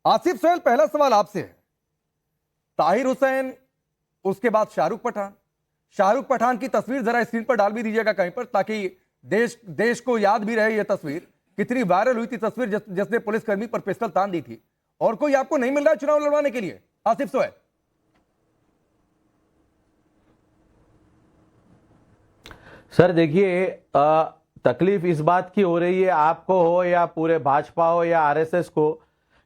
आसिफ सोहेल, पहला सवाल आपसे है। ताहिर हुसैन, उसके बाद शाहरुख पठान की तस्वीर जरा स्क्रीन पर डाल भी दीजिएगा कहीं पर, ताकि देश को याद भी रहे यह तस्वीर। कितनी वायरल हुई थी तस्वीर जिसने पुलिसकर्मी पर पिस्टल तान दी थी। और कोई आपको नहीं मिल रहा है चुनाव लड़वाने के लिए, आसिफ सोहेल? सर देखिए, तकलीफ इस बात की हो रही है, आपको हो या पूरे भाजपा हो या आरएसएस को,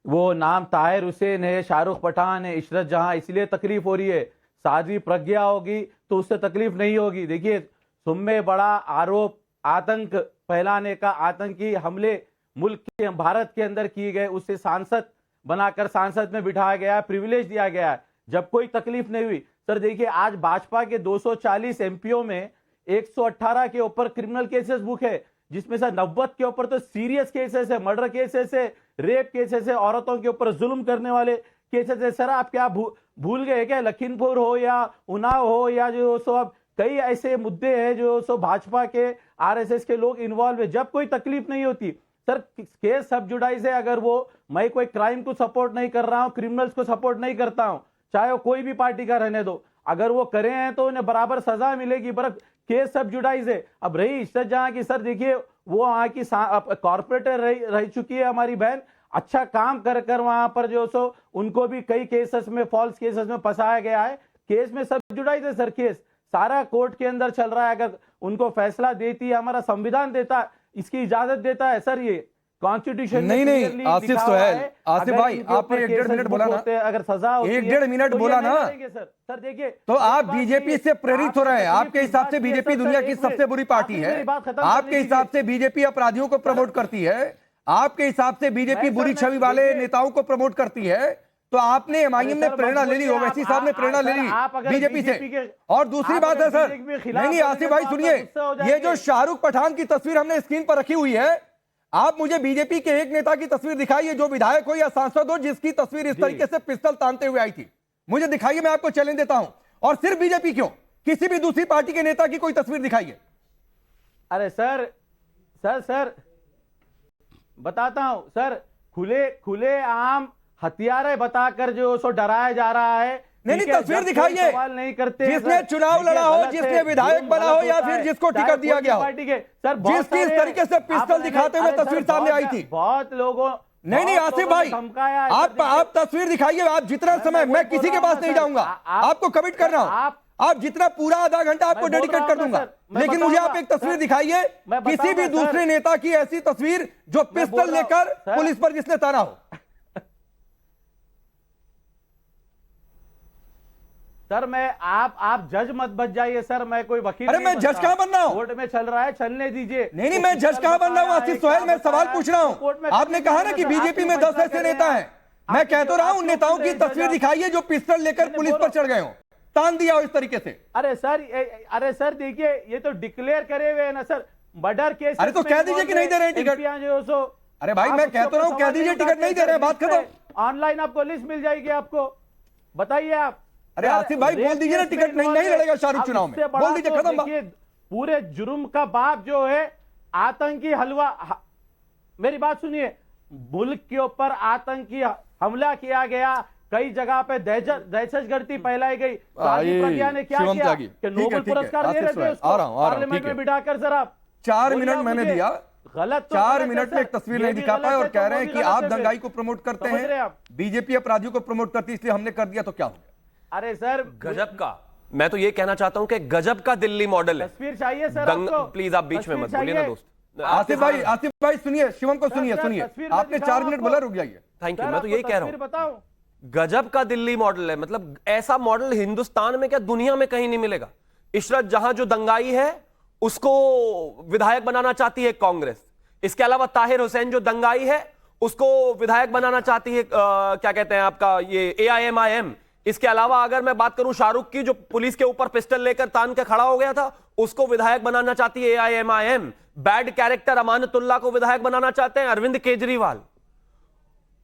वो नाम ताहिर हुसैन है, शाहरुख पठान है, इशरत जहां, इसलिए तकलीफ हो रही है। साध्वी प्रज्ञा होगी तो उससे तकलीफ नहीं होगी। देखिए, सुम्मे बड़ा आरोप आतंक फैलाने का, आतंकी हमले मुल्क के भारत के अंदर किए गए, उससे सांसद बनाकर सांसद में बिठाया गया, प्रिविलेज दिया गया है, जब कोई तकलीफ नहीं हुई। सर देखिए, आज भाजपा के 240 एमपीओ में 118 के ऊपर क्रिमिनल केसेस बुक है, जिसमें से 90 के ऊपर तो सीरियस केसेस है, मर्डर केसेस है, रेप केसेस है, औरतों के ऊपर जुल्म करने वाले केसेस है। सर आप क्या भूल गए क्या? लखीमपुर हो या उन्नाव हो या जो सो अब कई ऐसे मुद्दे हैं जो सो भाजपा के आरएसएस के लोग इन्वॉल्व है, जब कोई तकलीफ नहीं होती। सर केस सब जुडाइज है। अगर वो मैं कोई क्राइम को सपोर्ट नहीं कर रहा हूं, क्रिमिनल्स को सपोर्ट नहीं करता हूं, चाहे वो कोई भी पार्टी का रहने दो, अगर वो करे हैं तो उन्हें बराबर सजा मिलेगी। पर केस सब जुडाइज है। अब रही इज्जत जहां की, सर देखिए, वो वहां की कॉर्पोरेटर रह चुकी है हमारी बहन, अच्छा काम कर कर वहां पर जो सो उनको भी कई केसेस में, फॉल्स केसेस में फंसाया गया है। केस में सब जुडाइज है सर, केस सारा कोर्ट के अंदर चल रहा है। अगर उनको फैसला देती है, हमारा संविधान देता, इसकी इजाजत देता है सर, ये कॉन्स्टिट्यूशन नहीं आसिफ सोहेल, आसिफ भाई आपने 1.5 मिनट बोला ना, अगर सजा 1.5 मिनट बोला ना सर देखिए, तो आप बीजेपी से प्रेरित हो रहे हैं। आपके हिसाब से बीजेपी दुनिया की सबसे बुरी पार्टी है। आपके हिसाब से बीजेपी अपराधियों को प्रमोट करती है, आपके हिसाब से बीजेपी बुरी छवि वाले नेताओं को प्रमोट करती है। तो आपने एमआईएम ने प्रेरणा ले ली, ओवैसी साहब ने प्रेरणा ले ली बीजेपी से। और दूसरी बात है सर, नहीं आसिफ भाई सुनिए, ये जो शाहरुख पठान की तस्वीर हमने स्क्रीन पर रखी हुई है, आप मुझे बीजेपी के एक नेता की तस्वीर दिखाइए, जो विधायक हो या सांसद हो, जिसकी तस्वीर इस तरीके से पिस्टल तानते हुए आई थी। मुझे दिखाइए, मैं आपको चैलेंज देता हूं। और सिर्फ बीजेपी क्यों, किसी भी दूसरी पार्टी के नेता की कोई तस्वीर दिखाइए। अरे सर सर सर बताता हूं सर, खुले आम हथियार बताकर जो सो डराया जा रहा है। नहीं तस्वीर दिखाइए, नहीं करते जिसने चुनाव लड़ा हो, जिसने विधायक बना हो, या फिर जिसको टिकट दिया गया हो, सर जिसकी इस तरीके से पिस्टल दिखाते हुए तस्वीर सामने आई थी। बहुत लोगों नहीं आसिफ भाई, आप तस्वीर दिखाइए। आप जितना समय, मैं किसी के पास नहीं जाऊंगा, आपको कमिट कर रहा हूं, आप जितना पूरा आधा घंटा आपको डेडिकेट कर दूंगा, लेकिन मुझे आप एक तस्वीर दिखाइए, किसी भी दूसरे नेता की ऐसी तस्वीर जो पिस्टल लेकर पुलिस पर जिसने ताना हो। सर मैं आप जज मत बच जाइए सर, मैं कोई वकील। अरे मैं जज कहां बन रहा हूं? कोर्ट में चल रहा है, चलने दीजिए। नहीं मैं जज कहां बन रहा हूं आसिफ सोहेल, मैं सवाल पूछ रहा हूं। आपने कहा ना कि बीजेपी में 10 ऐसे नेता हैं, मैं कह तो रहा हूं नेताओं की तस्वीर दिखाइए जो पिस्टल लेकर पुलिस पर चढ़ गए हो, तान दिया हो इस तरीके से। अरे सर देखिए, ये तो डिक्लेयर करे हुए है ना सर, मर्डर केस। अरे तो कह दीजिए कि नहीं दे रहे टिकट। अरे भाई मैं कह तो रहा हूं, कह दीजिए टिकट नहीं दे रहे, बात खत्म। ऑनलाइन आपको लिस्ट मिल जाएगी, आपको बताइए आप। अरे आसिफ भाई बोल दीजिए ना, टिकट नहीं लड़ेगा शाहरुख चुनाव में, बोल दीजिए, खत्म। पूरे जुर्म का बाप जो है आतंकी मेरी बात सुनिए, मुल्क के ऊपर आतंकी हमला किया गया, कई जगह पे दहशतगर्दी फैलाई गई। साध्वी प्रज्ञा ने क्या किया कि नोबेल पुरस्कार दे रहे थे उसको पार्लियामेंट में बिठाकर। सर आप 4 मिनट मैंने दिया, गलत 4 मिनट में एक तस्वीर नहीं दिखा पाए और कह रहे हैं कि आप दंगाई को प्रमोट करते हैं, बीजेपी अपराधियों को प्रमोट करती है, इसलिए हमने कर दिया तो क्या हो गया? अरे सर गजब का, मैं तो ये कहना चाहता हूं कि गजब का दिल्ली मॉडल है। तस्वीर चाहिए सर आपको? प्लीज आप बीच में मत बोलिए ना दोस्त। आसिफ भाई सुनिए, शिवम को सुनिए, आपने 4 मिनट बोला, रुक जाइए। थैंक यू, मैं तो यही कह रहा हूं, गजब का दिल्ली मॉडल है। मतलब ऐसा मॉडल हिंदुस्तान में क्या दुनिया में कहीं नहीं मिलेगा। इशरत जहां जो दंगाई है उसको विधायक बनाना चाहती है कांग्रेस, इसके अलावा ताहिर हुसैन जो दंगाई है उसको विधायक बनाना चाहती है क्या कहते हैं आपका ये AIMIM। इसके अलावा अगर मैं बात करूं शाहरुख की, जो पुलिस के ऊपर पिस्टल लेकर तान के खड़ा हो गया था, उसको विधायक बनाना चाहती है AIMIM। बैड कैरेक्टर अमानतुल्लाह को विधायक बनाना चाहते हैं अरविंद केजरीवाल।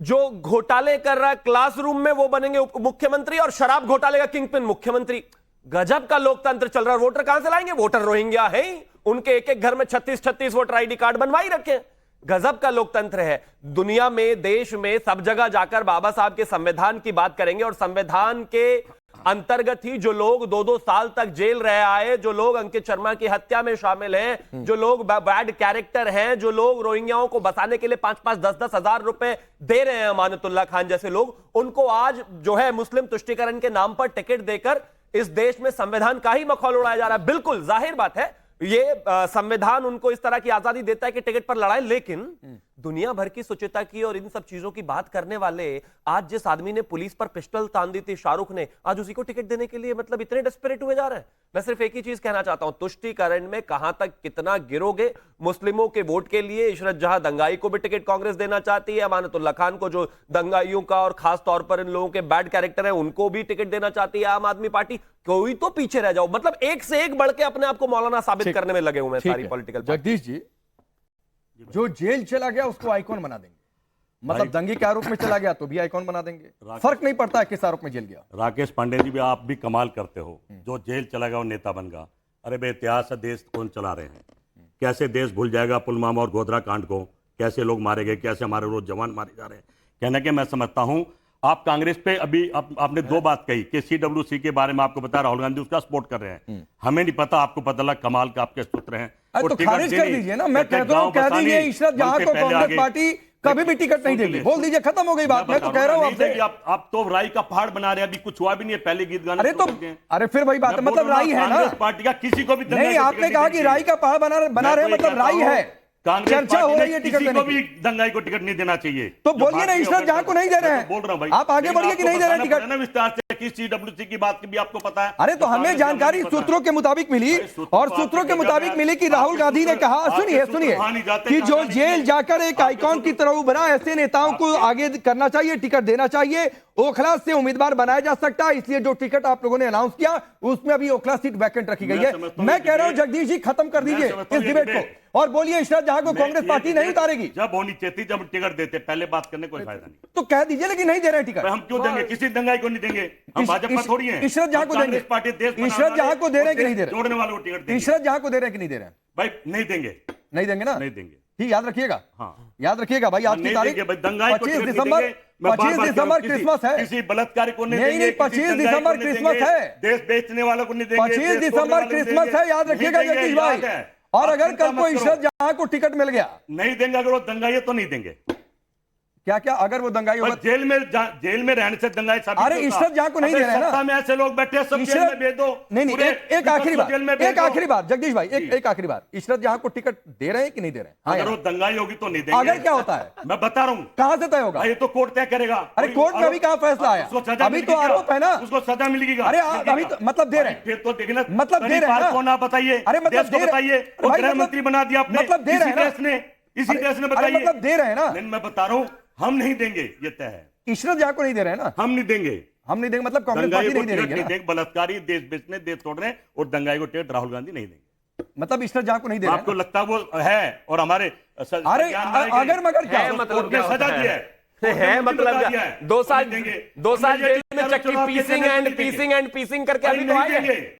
जो घोटाले कर रहा है क्लासरूम में वो बनेंगे मुख्यमंत्री, और शराब घोटाले का किंगपिन मुख्यमंत्री। गजब का लोकतंत्र चल रहा है। वोटर कहां से लाएंगे? वोटर रोहिंग्या है ही, उनके एक एक घर में 36 वोटर ID कार्ड बनवा ही रखे। गजब का लोकतंत्र है। दुनिया में, देश में, सब जगह जाकर बाबा साहब के संविधान की बात करेंगे और संविधान के अंतर्गत ही जो लोग 2-2 साल तक जेल रह आए, जो लोग अंकित शर्मा की हत्या में शामिल हैं, जो लोग बैड कैरेक्टर हैं, जो लोग रोहिंग्याओं को बसाने के लिए 5-5, 10-10 हजार रुपए दे रहे हैं, अमानतुल्लाह खान जैसे लोग, उनको आज जो है मुस्लिम तुष्टीकरण के नाम पर टिकट देकर इस देश में संविधान का ही मखौल उड़ाया जा रहा है। बिल्कुल जाहिर बात है, ये संविधान उनको इस तरह की आजादी देता है कि टिकट पर लड़ाए, लेकिन दुनिया भर की सुचिता की और इन सब चीजों की बात करने वाले, आज जिस आदमी ने पुलिस पर पिस्टल तान दी थी, शाहरुख ने, आज उसी को टिकट देने के लिए मतलब इतने डेस्परेट हुए जा रहे हैं। मैं सिर्फ एक ही चीज कहना चाहता हूं, तुष्टीकरण में कहां तक कितना गिरोगे? मुस्लिमों के वोट के लिए इशरत जहां दंगाई को भी टिकट कांग्रेस देना चाहती है, अमानतुल्लाह खान को, जो दंगाइयों का और खास तौर पर इन लोगों के बैड कैरेक्टर है, उनको भी टिकट देना चाहती है आम आदमी पार्टी। कोई तो पीछे रह जाओ, मतलब एक से एक बढ़ के अपने आप को मौलाना साबित करने में लगे हुए हैं सारी पॉलिटिकल। जगदीश जी, जो जेल चला गया उसको आइकॉन बना देंगे, मतलब दंगे के आरोप में चला गया तो भी आइकॉन बना देंगे, फर्क नहीं पड़ता है किस आरोप में जेल गया। राकेश पांडे जी भी, आप भी कमाल करते हो, जो जेल चला गया वो नेता बन गया। अरे बे, इतिहास है, देश कौन चला रहे हैं? कैसे देश भूल जाएगा पुलवामा और गोधरा कांड को? कैसे लोग मारे गए, कैसे हमारे रोज जवान मारे जा रहे हैं। कहने के मैं समझता हूं आप कांग्रेस पे अभी आपने दो बात कही कि CWC के बारे में आपको पता, राहुल गांधी उसका सपोर्ट कर रहे हैं, हमें नहीं पता, आपको पता लगा कमाल का आपके सूत्र हैं। तो खारिज कर दीजिए ना, मैं कहता हूं कह दीजिए इशरत जहां को कांग्रेस पार्टी कभी भी टिकट नहीं देगी, बोल दीजिए, खत्म हो गई बात। मैं तो कह रहा हूं आपसे, आप तो राई का पहाड़ बना रहे हैं, अभी कुछ हुआ भी नहीं है, पहले गीत गाने। अरे तो अरे फिर वही बात है, मतलब राई है ना पार्टी का, किसी को भी नहीं, आपने कहा कि राई का पहाड़ बना रहे, मतलब राई है, चर्चा हो रही है टिकट देने की। दंगाई को टिकट नहीं देना चाहिए तो बोलिए ना इशरत जहां को नहीं दे रहे हैं, बोल रहा हूं भाई, आप आगे बढ़िए कि नहीं दे रहे हैं टिकट। विस्तार से किस CWC की बात की भी आपको पता है? अरे तो हमें जानकारी सूत्रों के मुताबिक मिली, और सूत्रों के मुताबिक मिली कि राहुल गांधी ने कहा, सुनिए कि जो जेल जाकर एक आइकॉन की तरह उभरा, ऐसे नेताओं को आगे करना चाहिए, टिकट देना चाहिए, ओखला से उम्मीदवार बनाया जा सकता है, इसलिए जो टिकट आप लोगों ने अनाउंस किया उसमें अभी ओखला सीट वैकेंट रखी गई है। मैं कह रहा हूं जगदीश जी, खत्म कर दीजिए इस डिबेट को और बोलिए इशरत जहां को कांग्रेस पार्टी नहीं उतारेगी। जब होनी चाहिए, जब टिकट देते, पहले बात करने कोई फायदा नहीं। तो कह दीजिए, लेकिन नहीं दे रहे टिकट। हम क्यों देंगे? किसी दंगाई को नहीं देंगे, हम भाजपा थोड़ी हैं। इशरत जहां को देंगे, इशरत जहां को दे रहे हैं कि नहीं दे रहे? जोड़ने वालों को टिकट देंगे। इशरत जहां को दे रहे हैं कि नहीं दे रहे हैं? भाई नहीं देंगे, नहीं देंगे ना, नहीं देंगे, ठीक, याद रखिएगा। हाँ, याद रखिएगा भाई, आज की तारीख 25 दिसंबर, 25 दिसंबर क्रिसमस है। किसी बलात्कारी को नहीं, नहीं, 25 दिसंबर क्रिसमस है, देश बेचने वालों को नहीं देंगे, 25 दिसंबर क्रिसमस है, याद रखिएगा जगदीश भाई। और अगर कल को इशरत जहां को टिकट मिल गया, नहीं देंगे, अगर वो दंगाई तो नहीं देंगे। क्या क्या अगर वो दंगाई होगा? जेल में रहने से दंगाई साबित अरे इशरत जहां को नहीं दे रहे हैं ना, सत्ता में ऐसे लोग बैठे हैं, सब जेल में भेज दो। नहीं, एक आखिरी बात जगदीश भाई, एक आखिरी बात, इशरत जहां को टिकट दे रहे हैं कि नहीं दे रहे हैं? अगर वो दंगाई होगी तो नहीं देंगे। अगर क्या होता है मैं बता रहा हूं, कहां से तय होगा? ये तो कोर्ट तय करेगा। अरे कोर्ट में अभी कहां फैसला आया? अभी तो आरोप है ना, उसको सजा मिलेगी। अरे अभी तो मतलब दे रहे हैं, फिर तो देखना, मतलब दे रहे हैं ना। कौन आप बताइए? अरे मतलब बताइए, गृह मंत्री बना दिया आपने, मतलब दे रहे हैं ना, इसी देश ने बताइए, मतलब दे रहे हैं ना। मैं बता रहा हूं, हम नहीं देंगे, ये तय है। इशरत जहां को नहीं दे रहे हैं ना, हम नहीं देंगे, मतलब कांग्रेस पार्टी नहीं दे रही है। बलात्कारी, देश बेचने, देश तोड़ने और दंगाई को टिकट राहुल गांधी नहीं देंगे। मतलब इशरत जहां को नहीं दे रहे हैं। आपको लगता है वो है? और हमारे अरे अगर मगर क्या मतलब सजा दिया है, मतलब 2 साल जेल में चक्की पीसिंग एंड पीसिंग करके अभी तो आए।